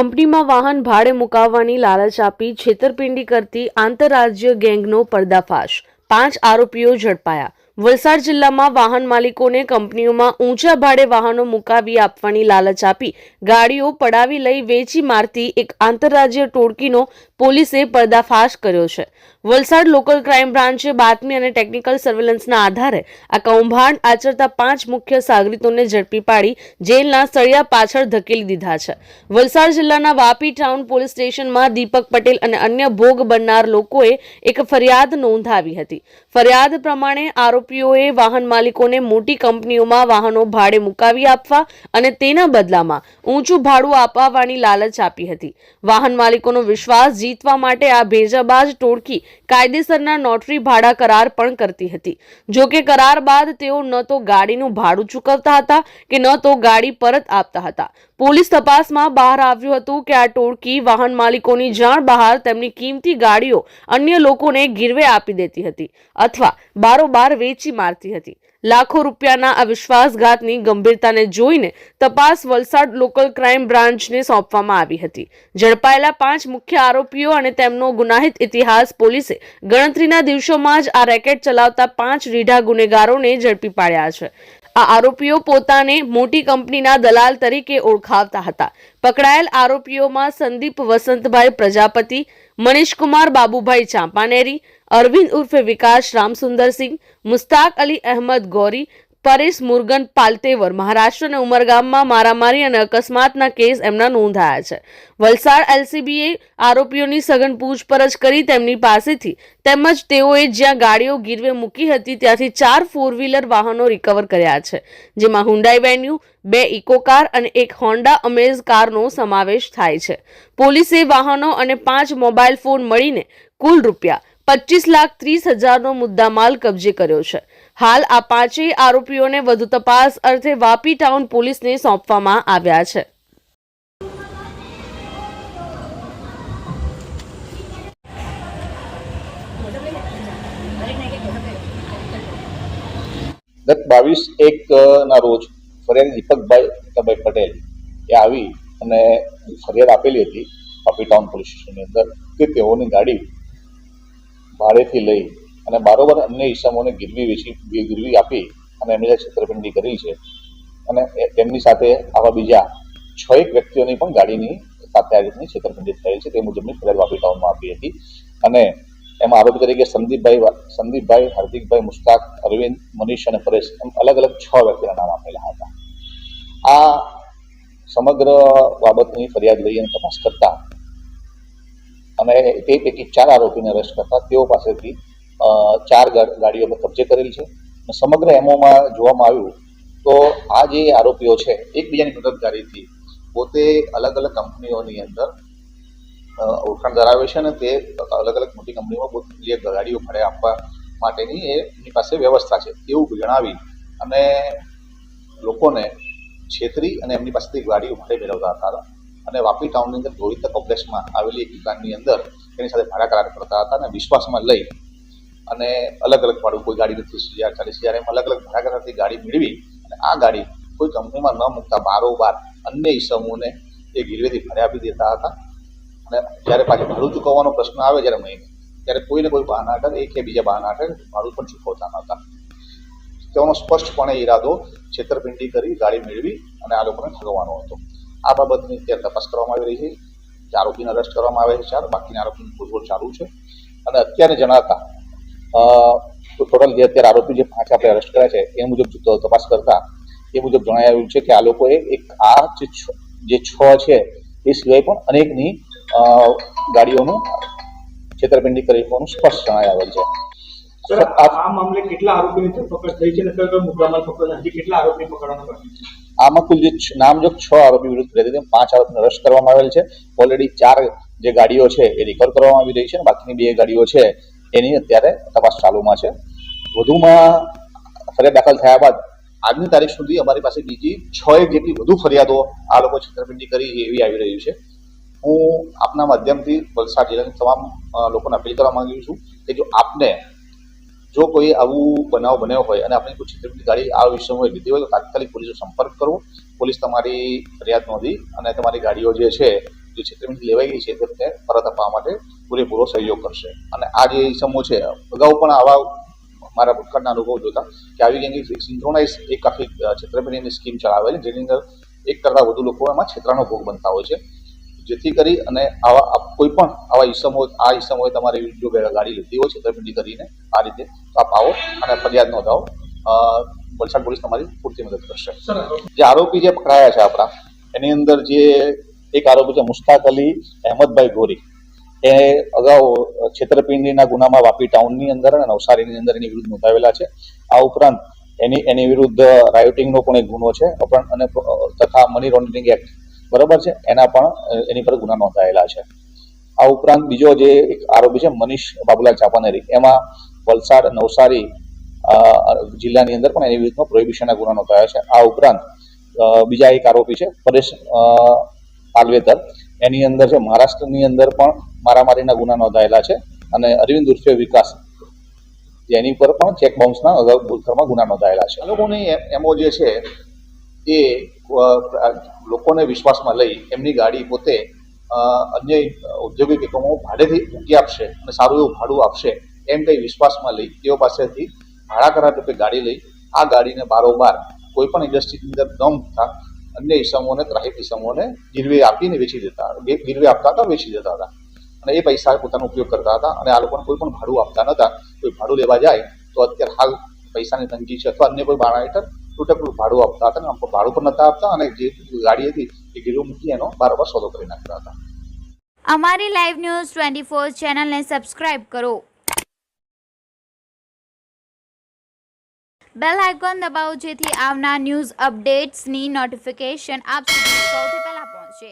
કંપનીમાં વાહન ભાડે મુકાવવાની લાલચ આપી છેતરપિંડી કરતી આંતરરાજ્ય ગેંગનો પર્દાફાશ, 5 આરોપીઓ ઝડપાયા। વલસાડ જિલ્લામાં વાહન માલિકોને કંપનીઓમાં ઊંચા ભાડે વાહનો મુકાવી આપવાની લાલચ આપી ગાડીઓ પડાવી લઈ વેચી મારતી એક આંતરરાજ્ય ટોળકીનો પોલીસે પર્દાફાશ કર્યો છે। વલસાડ લોકલ ક્રાઇમ બ્રાન્ચે બાતમી અને ટેકનિકલ સર્વેલન્સના આધારે આ કૌભાંડ આચરતા 5 મુખ્ય સાગરીતોને ઝડપી પાડી જેલના સળિયા પાછળ ધકેલી દીધા છે। વલસાડ જિલ્લાના વાપી ટાઉન પોલીસ સ્ટેશનમાં દીપક પટેલ અને અન્ય ભોગ બનનાર લોકોએ એક ફરિયાદ નોંધાવી હતી। ફરિયાદ પ્રમાણે આરોપીઓએ વાહન માલિકોને મોટી કંપનીઓમાં વાહનો ભાડે મુકાવી આપવા અને તેના બદલામાં ઊંચું ભાડું અપાવવાની લાલચ આપી હતી। વાહન માલિકોનો વિશ્વાસ જીતવા માટે આ ભેજાબાજ ટોળકી કાયદેસરના નોટરી ભાડા કરાર પણ કરતી હતી। જો કે કરાર બાદ તેઓ ન તો ગાડીનું ભાડું ચૂકવતા હતા કે ન તો ગાડી પરત આપતા હતા। પોલીસ તપાસમાં બહાર આવ્યું હતું કે આ ટોળકી વાહન માલિકોની જાણ બહાર તેમની કિંમતી ગાડીઓ અન્ય લોકોને ગીરવે આપી દેતી હતી અથવા બારોબાર વેચી મારતી હતી। લાખો રૂપિયાના આ વિશ્વાસઘાતની ગંભીરતાને જોઈને તપાસ વલસાડ લોકલ ક્રાઇમ બ્રાન્ચને સોંપવામાં આવી હતી। ઝડપાયેલા 5 મુખ્ય આરોપીઓ અને તેમનો ગુનાહિત ઇતિહાસ પોલીસે ગણતરીના દિવસોમાં જ આ રેકેટ ચલાવતા 5 રીઢા ગુનેગારોને ઝડપી પાડ્યા છે। આ આરોપીઓ પોતાને મોટી કંપનીના દલાલ તરીકે ઓળખાવતા હતા। પકડાયેલ આરોપીઓમાં સંદીપ વસંતભાઈ પ્રજાપતિ, મનીષકુમાર બાબુભાઈ ચાંપાનેરી, અરવિંદ ઉર્ફે વિકાસ રામસુંદરસિંહ, મુસ્તાક અલી અહેમદ ગોરી, પરેશ મુરગન પાલતેવર મહારાષ્ટ્ર અને ઉમરગામમાં મારામારી અને અકસ્માતના કેસ એમના નોંધાયા છે। વલસાડ એલસીબીએ આરોપીઓની સઘન પૂછપરછ કરી તેમની પાસેથી તેમજ તેઓએ જ્યાં ગાડીઓ ગીરવે મૂકી હતી ત્યાંથી 4 4 વ્હીલર વાહનો રિકવર કર્યા છે, જેમાં હુન્ડાઈ વેન્યુ, 2 ઇકો કાર અને 1 હોન્ડા અમેઝ કારનો સમાવેશ થાય છે। પોલીસે વાહનો અને 5 મોબાઈલ ફોન મળીને કુલ રૂપિયા 25,30,000નો મુદ્દામાલ કબજે કર્યો છે। હાલ આ 5 આરોપીઓને વધુ તપાસ અર્થે વાપી ટાઉન પોલીસને સોંપવામાં આવ્યા છે। ગત 22/1 ના રોજ ફરિયાદી દીપકભાઈ પટેલ એ આવી અને ફરિયાદ આપેલી હતી વાપી ટાઉન પોલીસ સ્ટેશનની અંદર કે તેઓની ગાડી ભાડેથી લઈ અને બારોબાર અન્ય ઇસમોને ગીરવી આપી અને એમની સાથે છેતરપિંડી કરેલી છે અને તેમની સાથે આવા બીજા 6 વ્યક્તિઓની પણ ગાડીની સાથે આ રીતની છેતરપિંડી થયેલ છે તે મુજબની ફરિયાદ વાપી ટાઉનમાં આપી હતી અને એમાં આરોપી તરીકે સંદીપભાઈ, હાર્દિકભાઈ, મુસ્તાક, અરવિંદ, મનીષ અને પરેશ એમ અલગ અલગ 6 વ્યક્તિના નામ આપેલા હતા। આ સમગ્ર બાબતની ફરિયાદ લઈ અને તપાસ કરતા અને તે પૈકી 4 આરોપીને અરેસ્ટ કરતા તેઓ પાસેથી 4 ગાડીઓ કબજે કરેલી છે। સમગ્ર એમોમાં જોવામાં આવ્યું તો આ જે આરોપીઓ છે એકબીજાની મદદગારીથી પોતે અલગ અલગ કંપનીઓની અંદર ઓળખાણ ધરાવે છે અને તે અલગ અલગ મોટી કંપનીઓમાં જે ગાડીઓ ભાડે આપવા માટેની એમની પાસે વ્યવસ્થા છે એવું જણાવી અને લોકોને છેતરી અને એમની પાસેથી ગાડીઓ ભાડે મેળવતા હતા અને વાપી ટાઉનની અંદર ગોવિંદા કોમ્પ્લેક્સમાં આવેલી એક દુકાનની અંદર એની સાથે ભાડા કરાર કરતા હતા અને વિશ્વાસમાં લઈ અને અલગ અલગ ભાડું, કોઈ ગાડીને 30,000, 40,000 એમ અલગ અલગ ભાડા કરારથી ગાડી મેળવી અને આ ગાડી કોઈ કંપનીમાં ન મૂકતા બારોબાર અન્ય ઇસમોને એ ગીરવેથી ભાડે આપી દેતા હતા અને જ્યારે પાછું ભાડું ચૂકવવાનો પ્રશ્ન આવે જ્યારે મહિને ત્યારે કોઈને કોઈ બહાના આધારે એક કે બીજા બહાના આધારે ભાડું પણ ચૂકવતા નહોતા। તેઓનો સ્પષ્ટપણે ઈરાદો છેતરપિંડી કરી ગાડી મેળવી અને આ લોકોને ઠગવાનો હતો। આ બાબતની અત્યારે તપાસ કરવામાં આવી રહી છે। આરોપીને અરેસ્ટ કરવામાં આવે છે 4, બાકીના આરોપીની પૂછપરછ ચાલુ છે અને અત્યારે જણાતા ટોટલ જે અત્યારે આરોપી જે 5 આપણે અરેસ્ટ કર્યા છે એ મુજબ તપાસ કરતા એ મુજબ જણાવ્યું છે કે આ લોકોએ જે 6 છે એ સિવાય પણ અનેકની ગાડીઓનું છેતરપિંડી કરી હોવાનું સ્પષ્ટ જણાવેલ છે। આ મામલે કેટલા આરોપીની ધરપકડ થઈ છે અને કયો મુદ્દામાલ પકડ્યો, હજી કેટલા આરોપી પકડવાના બાકી છે? આમાં કુલ જે નામજોગ 6 આરોપી વિરુદ્ધ ફરિયાદ 5 આરોપીને અરેસ્ટ કરવામાં આવેલ છે। ઓલરેડી 4 જે ગાડીઓ છે એ રિકવર કરવામાં આવી રહી છે અને બાકીની 2 ગાડીઓ છે એની અત્યારે તપાસ ચાલુમાં છે। વધુમાં ફરિયાદ દાખલ થયા બાદ આજની તારીખ સુધી અમારી પાસે બીજી 6 જેટલી વધુ ફરિયાદો આ લોકો છેતરપિંડી કરી એવી આવી રહી છે। હું આપના માધ્યમથી વલસાડ જિલ્લાની તમામ લોકોને અપીલ કરવા માંગુ છું કે જો આપને જો કોઈ આવું બનાવ બન્યો હોય અને આપણે કોઈ છેતરપિંડી ગાડી આ વિષયમાં લીધી હોય તો તાત્કાલિક પોલીસનો સંપર્ક કરવો। પોલીસ તમારી ફરિયાદ નોંધી અને તમારી ગાડીઓ જે છે જે છેતરપિંડી લેવાઈ ગઈ છે તેમને પરત આપવા માટે પૂરેપૂરો સહયોગ કરશે. અને આ જે ઇસમો છે અગાઉ પણ આવા મારા ભૂતકાળના અનુભવ જોતા કે આવી કંઈક સિન્ક્રોનાઇઝ એક આખી છેતરપિંડીની સ્કીમ ચલાવેલી જેની અંદર એક કરતાં વધુ લોકો એમાં છેતરાનો ભોગ બનતા હોય છે. જેથી કરી અને આવા કોઈ પણ આવા ઈસમોએ તમારી જો ગાડી લીધી હોય છેતરપિંડી કરીને આ રીતે તો આપ આવો અને ફરિયાદ નોંધાવો. વલસાડ પોલીસ તમારી પૂરતી મદદ કરશે. જે આરોપી જે પકડાયા છે આપણા એની અંદર જે એક આરોપી છે મુશ્તાક અલી અહેમદભાઈ ગોરી, એ અગાઉ છેતરપિંડીના ગુનામાં વાપી ટાઉનની અંદર અને નવસારીની અંદર એની વિરુદ્ધ નોંધાવેલા છે. આ ઉપરાંત એની વિરુદ્ધ રાયોટિંગનો પણ એક ગુનો છે અને તથા મની લોન્ડરિંગ એક્ટ બરાબર છે એના પણ એની પર ગુના નોંધાયેલા છે. આ ઉપરાંત બીજો જે એક આરોપી છે મનીષ બાબુલાલ ચાપાનેરી, એમાં વલસાડ નવસારી જિલ્લાની અંદર પણ એની વિરુદ્ધમાં પ્રોહિબિશનના ગુના નોંધાયા છે. આ ઉપરાંત બીજા એક આરોપી છે પરેશ પાલવેતર, એની અંદર છે મહારાષ્ટ્રની અંદર પણ મારામારીના ગુના નોંધાયેલા છે. અને અરવિંદ ઉર્ફે વિકાસ જેની પર પણ ચેક બાઉન્સના અગાઉ ભૂતકાળમાં ગુના નોંધાયેલા છે. લોકોની એમઓ જે છે એ લોકોને વિશ્વાસમાં લઈ એમની ગાડી પોતે અન્ય ઔદ્યોગિક એકમો ભાડેથી મૂકી આપશે અને સારું એવું ભાડું આપશે એમ કંઈ વિશ્વાસમાં લઈ તેઓ પાસેથી ભાડા કરાર રૂપે ગાડી લઈ આ ગાડીને બારોબાર કોઈ પણ ઇન્ડસ્ટ્રીની અંદર ન મૂકતા અન્ય ઇસમોને ત્રાહિત ઇસમોને ગીરવે આપીને વેચી દેતા, ગીરવે આપતા હતા, વેચી દેતા હતા અને એ પૈસા પોતાનો ઉપયોગ કરતા હતા. અને આ લોકોને કોઈ પણ ભાડું આપતા નહોતા. કોઈ ભાડું લેવા જાય તો અત્યારે હાલ પૈસાની તંગી છે અથવા અન્ય કોઈ બાણા હેઠળ તૂટેકલું ભાડું આપતા હતા અને ભાડું પણ નહોતા આપતા અને જે ગાડી હતી એ ગીરવે મૂકી એનો બારોબાર સોદો કરી નાખતા હતા. અમારી લાઈવ ન્યૂઝ 24 ચેનલને સબસ્ક્રાઇબ કરો, બેલ આઇકોન દબાવો જેથી આવનાર ન્યૂઝ અપડેટ્સની નોટિફિકેશન આપ સુધી સૌથી પહેલા પહોંચે.